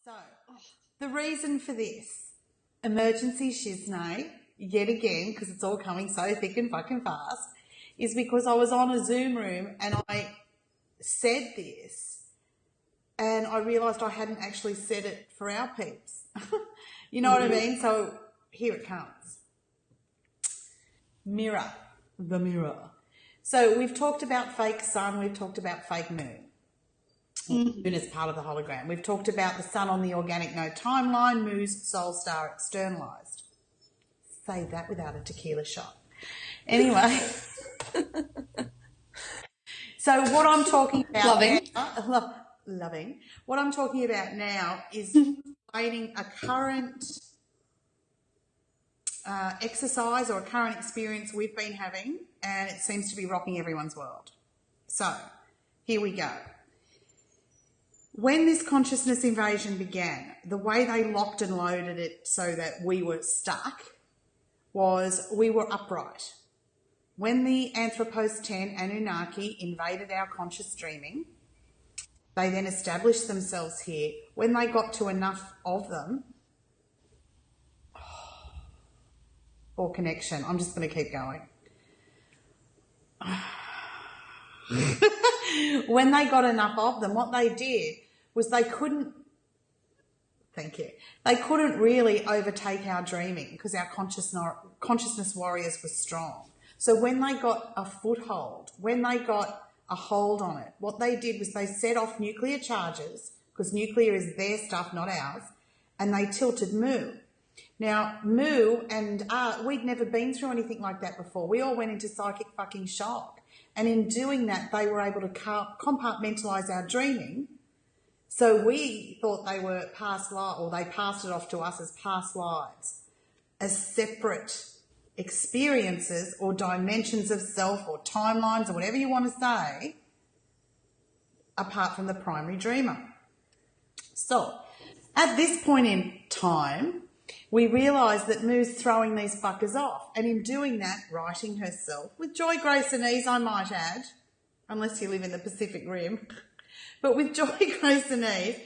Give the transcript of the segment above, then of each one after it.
So, the reason for this, emergency Shiznay, yet again, because it's all coming so thick and fucking fast, is because I was on a Zoom room and I said this and I realised I hadn't actually said it for our peeps. You know what I mean? So, here it comes. Mirror. The mirror. So, we've talked about fake sun, we've talked about fake moon. Moon is part of the hologram. We've talked about the sun on the organic node timeline, Moo's soul star externalized. Say that without a tequila shot. Anyway, so what I'm talking about loving. What I'm talking about now is explaining a current exercise or a current experience we've been having, and it seems to be rocking everyone's world. So here we go. When this consciousness invasion began, the way they locked and loaded it so that we were stuck was we were upright. When the Anthropos 10 Anunnaki invaded our conscious dreaming, they then established themselves here. When they got to enough of them, or connection, I'm just going to keep going. When they got enough of them, what they did was they couldn't really overtake our dreaming because our consciousness warriors were strong. So when they got a foothold, when they got a hold on it, what they did was they set off nuclear charges, because nuclear is their stuff, not ours, and they tilted Mu. Now, Mu and we'd never been through anything like that before. We all went into psychic fucking shock. And in doing that, they were able to compartmentalise our dreaming. So we thought they were past lives, or they passed it off to us as past lives, as separate experiences or dimensions of self or timelines or whatever you want to say, apart from the primary dreamer. So at this point in time, we realised that Moo's throwing these fuckers off, and in doing that, writing herself, with joy, grace and ease, I might add, unless you live in the Pacific Rim, but with joy, grace and ease,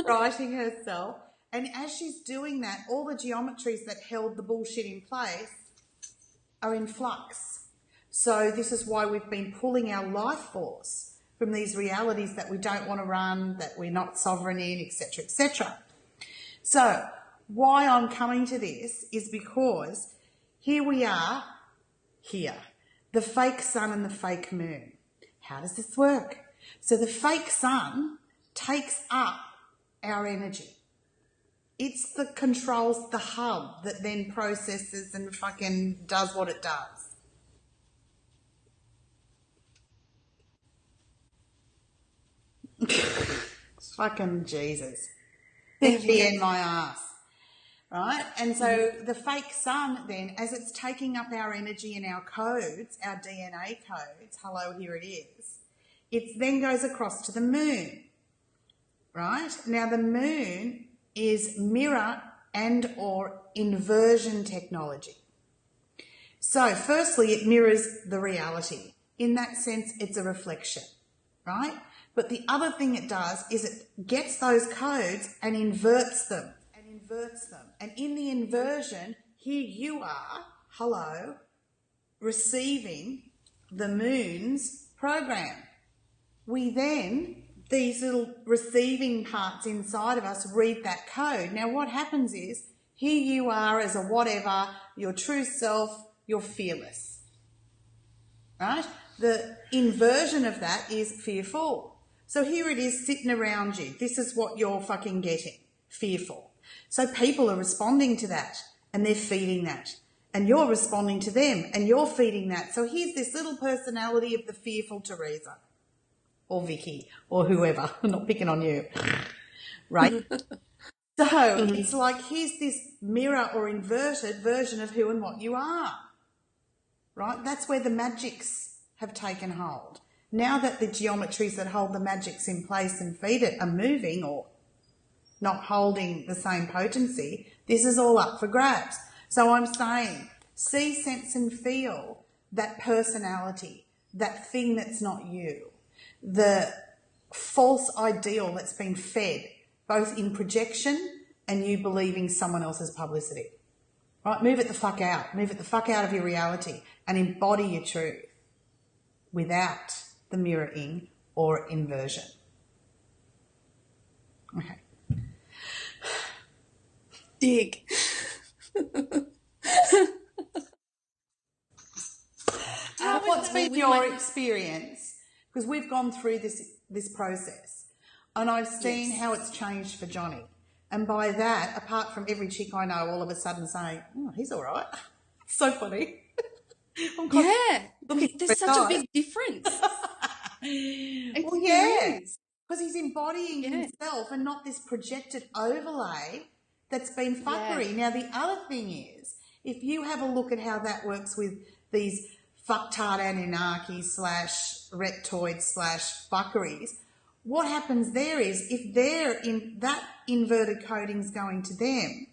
writing herself. And as she's doing that, all the geometries that held the bullshit in place are in flux. So this is why we've been pulling our life force from these realities that we don't want to run, that we're not sovereign in, etc., etc. So why I'm coming to this is because here we are, the fake sun and the fake moon. How does this work? So the fake sun takes up our energy. It's the controls the hub that then processes and fucking does what it does. Fucking Jesus. In my ass. Right? And so the fake sun then, as it's taking up our energy and our codes, our DNA codes, hello, here it is, it then goes across to the moon. Right? Now the moon is mirror and or inversion technology. So firstly, it mirrors the reality. In that sense, it's a reflection, right? But the other thing it does is it gets those codes and inverts them. And in the inversion, here you are, hello, receiving the moon's program. We then, these little receiving parts inside of us, read that code. Now what happens is, here you are as a whatever, your true self, you're fearless. Right? The inversion of that is fearful. So here it is sitting around you. This is what you're fucking getting, fearful. So people are responding to that and they're feeding that. And you're responding to them and you're feeding that. So here's this little personality of the fearful Teresa or Vicky or whoever. I'm not picking on you. Right? So it's like here's this mirror or inverted version of who and what you are. Right? That's where the magics have taken hold. Now that the geometries that hold the magics in place and feed it are moving or not holding the same potency, this is all up for grabs. So I'm saying, see, sense and feel that personality, that thing that's not you, the false ideal that's been fed both in projection and you believing someone else's publicity. Right? Move it the fuck out. Move it the fuck out of your reality and embody your truth without the mirroring or inversion. Okay. Dig. What's been your experience? Because we've gone through this process and I've seen how it's changed for Johnny. And by that, apart from every chick I know all of a sudden saying, oh, he's all right. So funny. Yeah. There's such a big difference. Well, yeah. Because he's embodying himself and not this projected overlay that's been fuckery. Now, the other thing is, if you have a look at how that works with these fucktard Anunnaki / reptoid / fuckeries, what happens there is if they're in that inverted coding's going to them,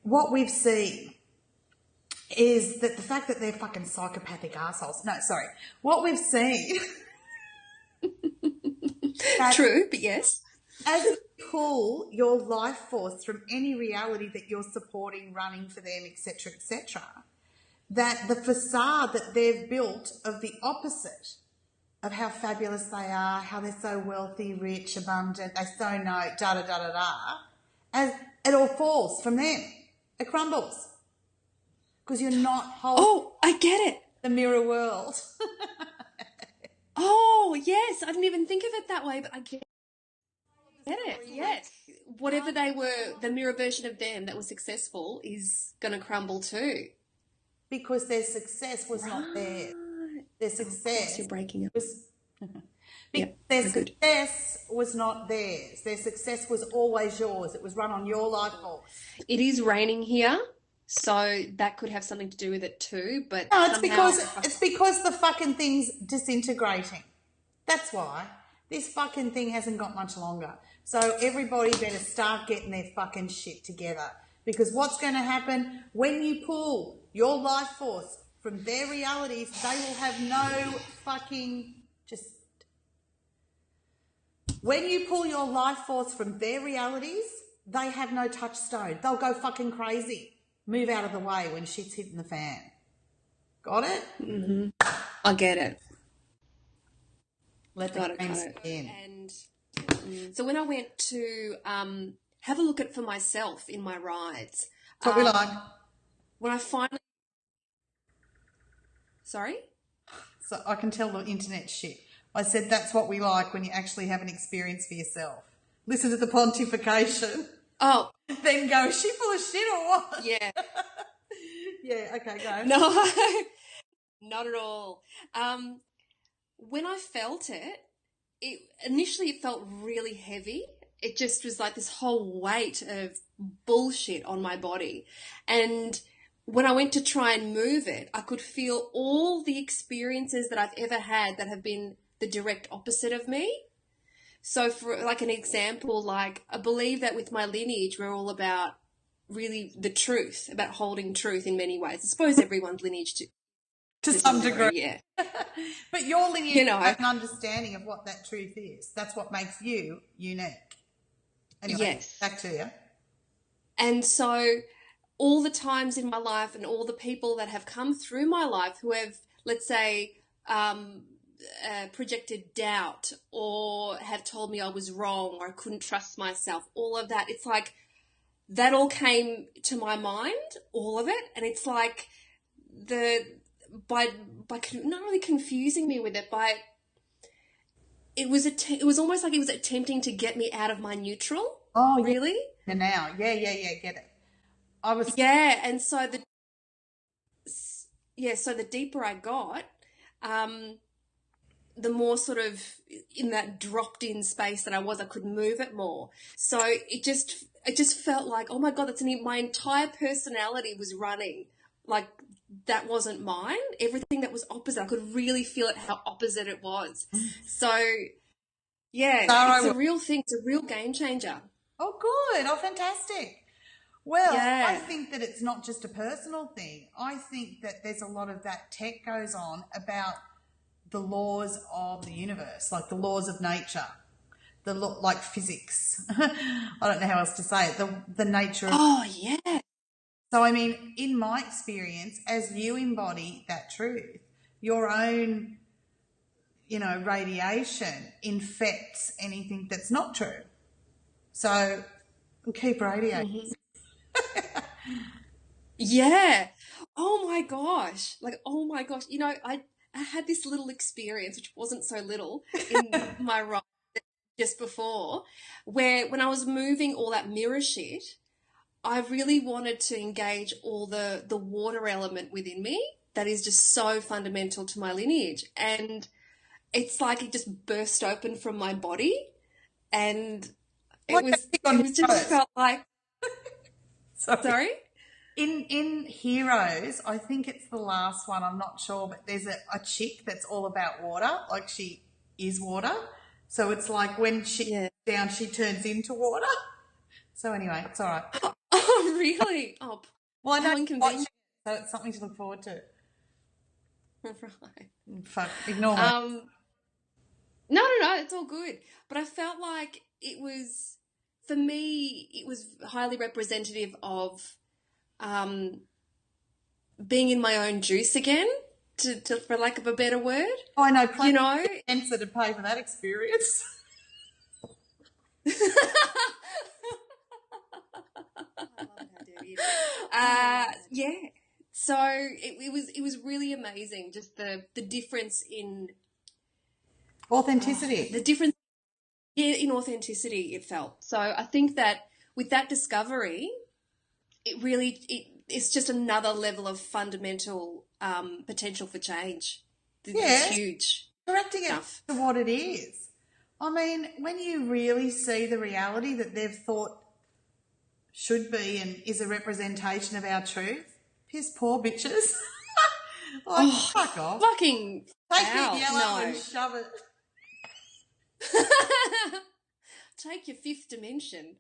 what we've seen is that the fact that they're fucking psychopathic assholes. No, sorry. What we've seen... True, but yes. As you pull your life force from any reality that you're supporting, running for them, etc., that the facade that they've built of the opposite of how fabulous they are, how they're so wealthy, rich, abundant, they so know, as it all falls from them. It crumbles. Because you're not holding... Oh, I get it. The mirror world. Oh, yes. I didn't even think of it that way, but I get it. Yes. Whatever they were, the mirror version of them that was successful is going to crumble too. Because their success was not theirs. Their success you're breaking up. was their success was not theirs. Their success was always yours. It was run on your life force. It is raining here, so that could have something to do with it too. But no, it's because the fucking thing's disintegrating. That's why this fucking thing hasn't got much longer. So everybody better start getting their fucking shit together. Because what's going to happen when you pull your life force from their realities, they will have no fucking when you pull your life force from their realities, they have no touchstone. They'll go fucking crazy. Move out of the way when shit's hitting the fan. Got it? Mm-hmm. I get it. Let the games in. And so when I went to have a look at it for myself in my rides. What we like. When I finally... Sorry? So I can tell the internet shit. I said that's what we like when you actually have an experience for yourself. Listen to the pontification. Oh. Then go, is she full of shit or what? Yeah. Yeah, okay, go. No, not at all. When I felt it initially felt really heavy. It just was like this whole weight of bullshit on my body. And when I went to try and move it, I could feel all the experiences that I've ever had that have been the direct opposite of me. So for like an example, like I believe that with my lineage, we're all about really the truth, about holding truth in many ways. I suppose everyone's lineage to some degree. Yeah. But your lineage has an understanding of what that truth is. That's what makes you unique. Anyway, yes. Back to you. And so all the times in my life and all the people that have come through my life who have, let's say, projected doubt or have told me I was wrong or I couldn't trust myself, all of that, it's like that all came to my mind, all of it. And it's like by not really confusing me with it, it was almost like it was attempting to get me out of my neutral. Oh, really? Yeah. Now, yeah, get it. And so the deeper I got, the more sort of in that dropped in space that I could move it more. So it just felt like, oh my God, my entire personality was running like that wasn't mine. Everything that was opposite, I could really feel it, how opposite it was. So yeah, it's a real thing. It's a real game changer. Oh, good. Oh, fantastic. Well, yeah. I think that it's not just a personal thing. I think that there's a lot of that tech goes on about the laws of the universe, like the laws of nature. the look like physics. I don't know how else to say it. The nature of. Oh, yeah. So, I mean, in my experience, as you embody that truth, your own, radiation infects anything that's not true. So keep radiating. Yeah. Oh my gosh. Oh my gosh. I had this little experience, which wasn't so little, in my ride just before, where when I was moving all that mirror shit, I really wanted to engage all the water element within me that is just so fundamental to my lineage. And it's like it just burst open from my body, and Like it just felt like, sorry? In Heroes, I think it's the last one, I'm not sure, but there's a chick that's all about water, like she is water. So it's like when she down, she turns into water. So anyway, it's all right. Oh, really? Oh, well, I know how inconvenient. So it's something to look forward to. Right. Fuck, ignore me. No, it's all good. But I felt like it was, for me, it was highly representative of being in my own juice again, for lack of a better word. Oh, I know. Answer to pay for that experience. Yeah. So it was really amazing. Just the difference in authenticity. The difference in authenticity, it felt. So I think that with that discovery, it's just another level of fundamental potential for change. It's huge. Correcting it to what it is. I mean, when you really see the reality that they've thought should be and is a representation of our truth, piss poor bitches. Fuck off. Fucking take the yellow and shove it. Take your fifth dimension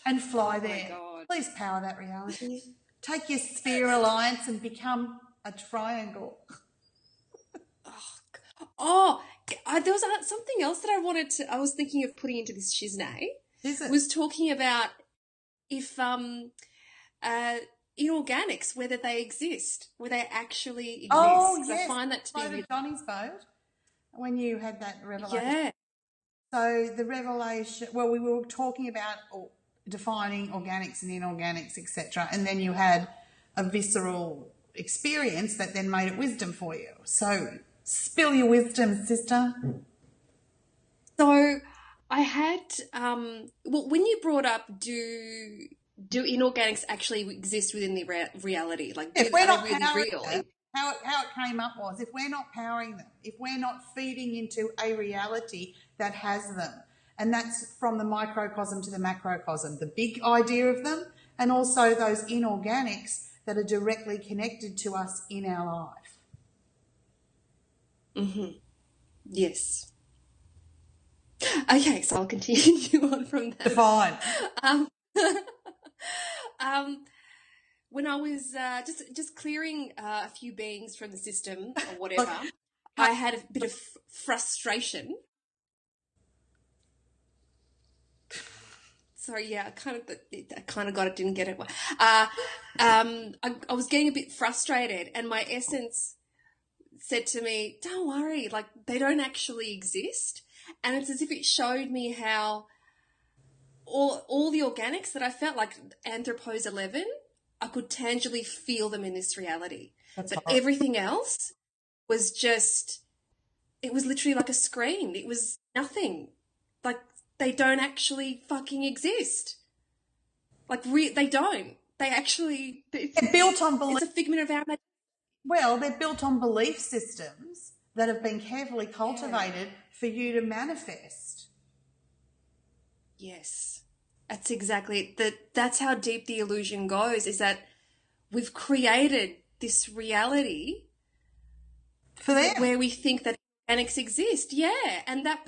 and fly there. My God. Please power that reality. Take your sphere alliance and become a triangle. There was something else that I was thinking of putting into this Shiznay. Is it? Was talking about if inorganics, whether they exist, whether they actually exist. Oh, yes. I find that to be Johnny's boat when you had that revelation. Yeah. So the revelation, well, we were talking about defining organics and inorganics, etc., and then you had a visceral experience that then made it wisdom for you. So spill your wisdom, sister. So I had, when you brought up, do inorganics actually exist within the reality? Like, if we're not really real? Them, how it came up was, if we're not powering them, if we're not feeding into a reality that has them, and that's from the microcosm to the macrocosm, the big idea of them, and also those inorganics that are directly connected to us in our life. Mm-hmm. Yes. Okay, so I'll continue on from that. Fine. When I was just clearing a few beings from the system or whatever, I had a bit of frustration. Sorry, yeah, I kind of got it, didn't get it. I was getting a bit frustrated, and my essence said to me, "Don't worry, like they don't actually exist." And it's as if it showed me how all the organics that I felt like Anthropos 11, I could tangibly feel them in this reality. But everything else was just, it was literally like a screen. It was nothing. Like they don't actually fucking exist. Like they don't. They actually, they're built on belief. It's a figment of our imagination. Well, they're built on belief systems that have been carefully cultivated for you to manifest. Yes, that's exactly it. That's how deep the illusion goes, is that we've created this reality for them where we think that organics exist. Yeah, and that's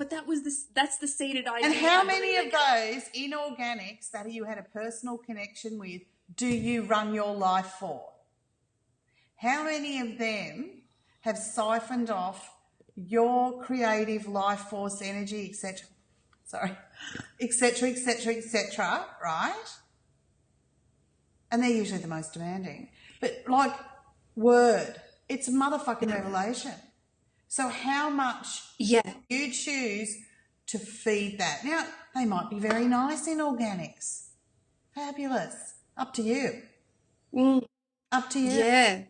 the seeded idea. And how many of those inorganics that you had a personal connection with do you run your life for? How many of them have siphoned off your creative life force energy, etc.? Sorry, etc., etc., etc., right? And they're usually the most demanding. But like word, it's a motherfucking revelation. So how much Yeah. you choose to feed that? Now, they might be very nice in organics. Fabulous. Up to you. Mm, Up to you. yeah.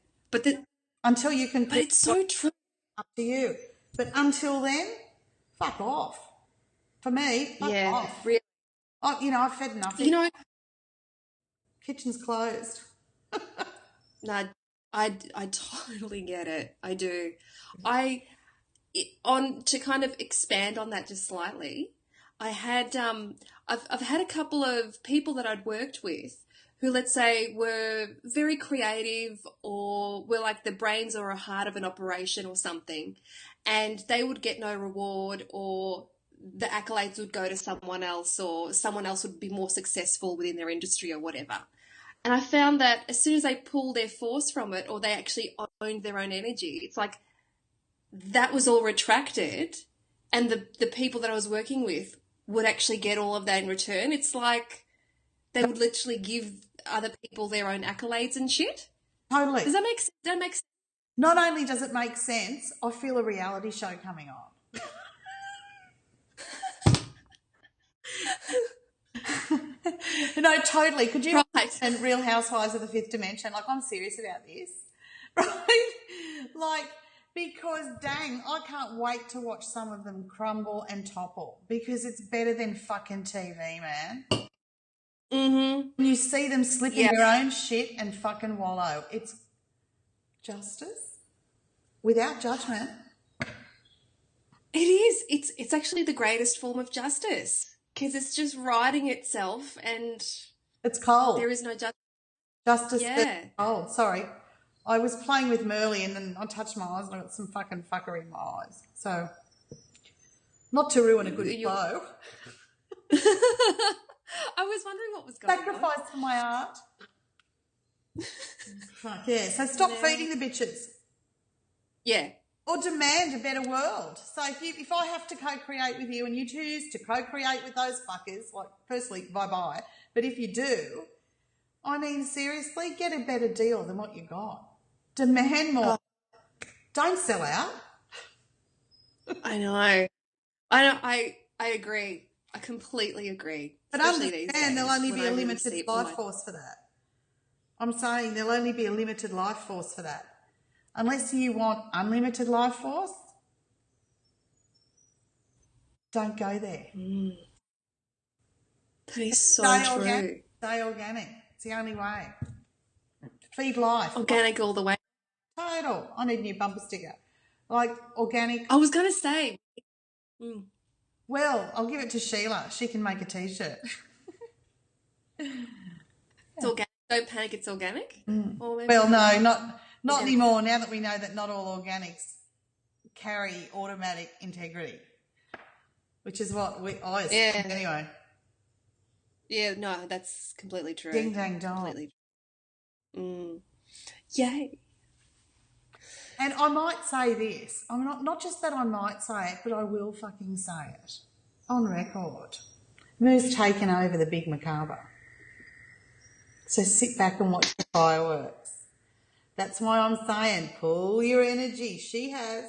Until you can... But it's so true. Up to you. But until then, fuck off. For me, fuck off. Really. I've fed nothing. You know, Kitchen's closed. no, I totally get it. I do. To kind of expand on that just slightly, I've had a couple of people that I'd worked with who, let's say, were very creative or were like the brains or a heart of an operation or something, and they would get no reward, or the accolades would go to someone else, or someone else would be more successful within their industry or whatever. And I found that as soon as they pull their force from it, or they actually owned their own energy, it's like that was all retracted, and the people that I was working with would actually get all of that in return. It's like they would literally give other people their own accolades and shit. Totally. Does that make sense? Not only does it make sense, I feel a reality show coming on. No, totally. Could you and Real Housewives of the Fifth Dimension? Like, I'm serious about this, right? Like, because dang, I can't wait to watch some of them crumble and topple, because it's better than fucking TV, man. Mm-hmm. When you see them slip in their own shit and fucking wallow, it's justice without judgment. It is. It's actually the greatest form of justice, because it's just righting itself, and it's cold. There is no judgment. Justice. Yeah. Oh, sorry. I was playing with Merly and then I touched my eyes and I got some fucking fuckery in my eyes. So, not to ruin a good flow. I was wondering what was going on. Sacrifice for my art. Fuck yeah. So stop feeding the bitches. Yeah. Or demand a better world. So if I have to co-create with you and you choose to co-create with those fuckers, like, firstly, bye-bye. But if you do, I mean, seriously, get a better deal than what you got. Demand more. Don't sell out. I know. I agree. I completely agree. But understand there'll only be a limited life force for that. I'm saying there'll only be a limited life force for that. Unless you want unlimited life force, don't go there. Mm. That is so true. Stay organic. It's the only way. Feed life. Organic all the way. Total. I need a new bumper sticker. Like organic. I was going to say. Mm. Well, I'll give it to Sheila. She can make a T-shirt. It's organic. Don't panic, it's organic? Mm. Well, no, not anymore, now that we know that not all organics carry automatic integrity, which is what I assume anyway. Yeah, no, that's completely true. Ding, dang, dong. Completely. Mm. Yay. And I might say this. I'm not just that I might say it, but I will fucking say it. On record. Moo's taken over the big macabre. So sit back and watch the fireworks. That's why I'm saying pull your energy. She has.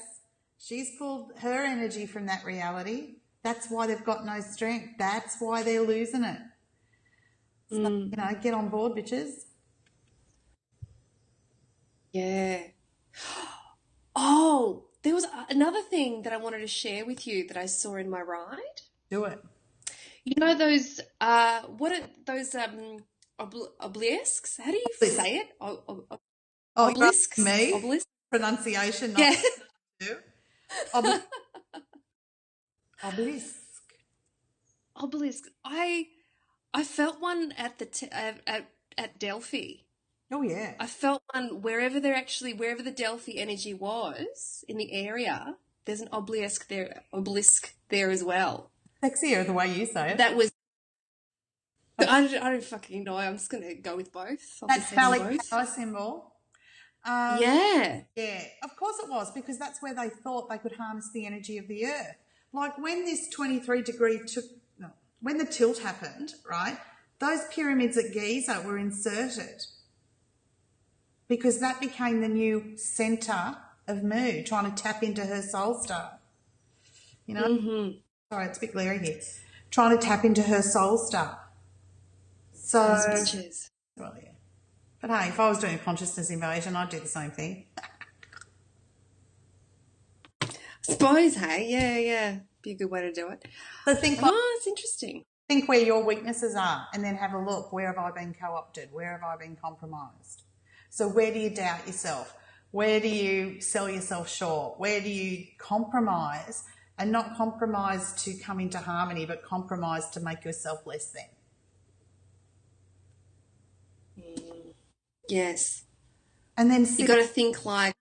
She's pulled her energy from that reality. That's why they've got no strength. That's why they're losing it. So, get on board, bitches. Yeah. Oh, there was another thing that I wanted to share with you that I saw in my ride. Do it. You know those, what are those obelisks? How do you say it? Obelisks? Me? Obelisks? Pronunciation. Yeah. Obelisk. Obelisk. I felt one at at Delphi. Oh yeah. I felt one wherever the Delphi energy was in the area. There's an obelisk there as well. Sexier the way you say it. That was. I don't fucking know. I'm just gonna go with both. That phallic power symbol. Yeah. Yeah. Of course it was, because that's where they thought they could harness the energy of the earth. Like when this 23 degree when the tilt happened, right, those pyramids at Giza were inserted because that became the new centre of Mu, trying to tap into her soul star. You know? Mm-hmm. Sorry, it's a bit glary here. Trying to tap into her soul star. So, Those bitches. well, yeah. But hey, if I was doing a consciousness invasion, I'd do the same thing. Suppose, hey, yeah. Be a good way to do it. So think it's interesting. Think where your weaknesses are and then have a look. Where have I been co-opted? Where have I been compromised? So where do you doubt yourself? Where do you sell yourself short? Where do you compromise, and not compromise to come into harmony, but compromise to make yourself less than? Yes. And then you got to think like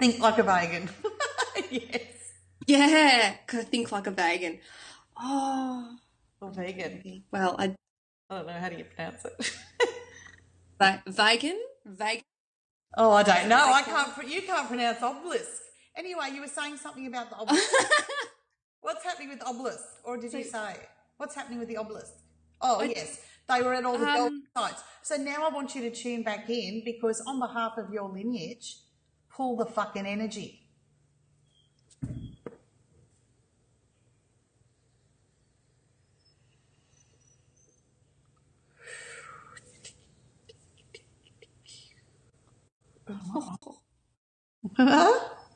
a vegan. Yes. Yeah, got to think like a vegan. Oh. Or vegan. Well, I don't know, how do you pronounce it? Vegan? Oh, I don't know. You can't pronounce obelisk. Anyway, you were saying something about the obelisk. What's happening with the obelisk? Or did you say? What's happening with the obelisk? Oh, yes. They were at all the gold sites. So now I want you to tune back in, because on behalf of your lineage, pull the fucking energy.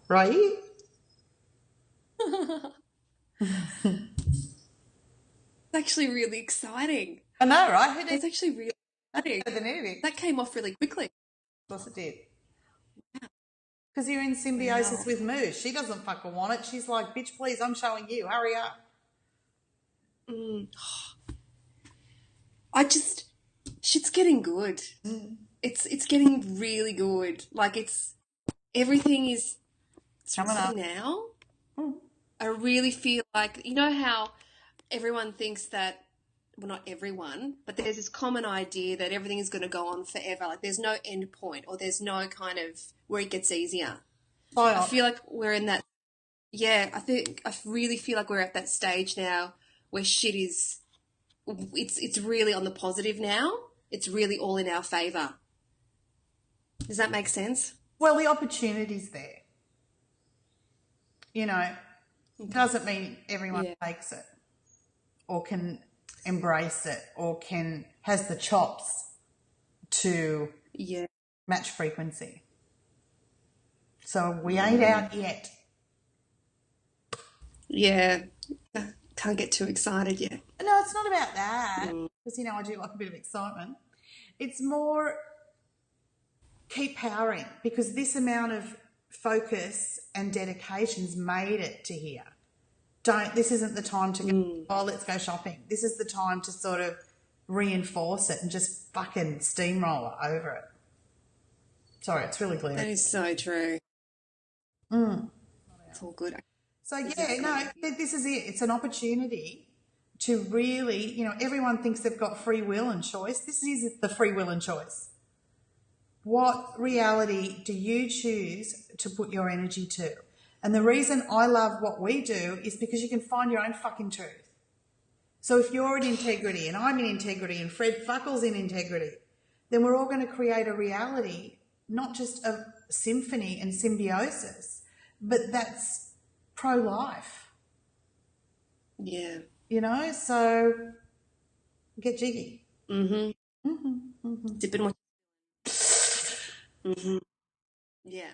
Right? It's actually really exciting. I know, right? It's actually really exciting. Than anything. That came off really quickly. Of course it did. Because you're in symbiosis with Moo. She doesn't fucking want it. She's like, bitch, please, I'm showing you. Hurry up. Shit's getting good. It's getting really good. Like everything is coming up now. I really feel like, you know how everyone thinks that, well, not everyone, but there's this common idea that everything is going to go on forever. Like there's no end point, or there's no kind of where it gets easier. I feel like we're in that. Yeah, I really feel like we're at that stage now where shit is. It's really on the positive now. It's really all in our favour. Does that make sense? Well, the opportunity's there. You know, doesn't mean everyone takes it or can embrace it or has the chops to match frequency. So we ain't out yet. Yeah. Can't get too excited yet. No, it's not about that. Because, I do like a bit of excitement. It's more keep powering, because this amount of focus and dedication's made it to here. This isn't the time to go, let's go shopping. This is the time to sort of reinforce it and just fucking steamroller over it. Sorry, it's really clear. That is so true. It's all good. So, this is it. It's an opportunity to really, everyone thinks they've got free will and choice. This is the free will and choice. What reality do you choose to put your energy to? And the reason I love what we do is because you can find your own fucking truth. So if you're in integrity and I'm in integrity and Fred Fuckle's in integrity, then we're all going to create a reality, not just of symphony and symbiosis, but that's pro-life. Yeah. So get jiggy. Dipping what. Yeah.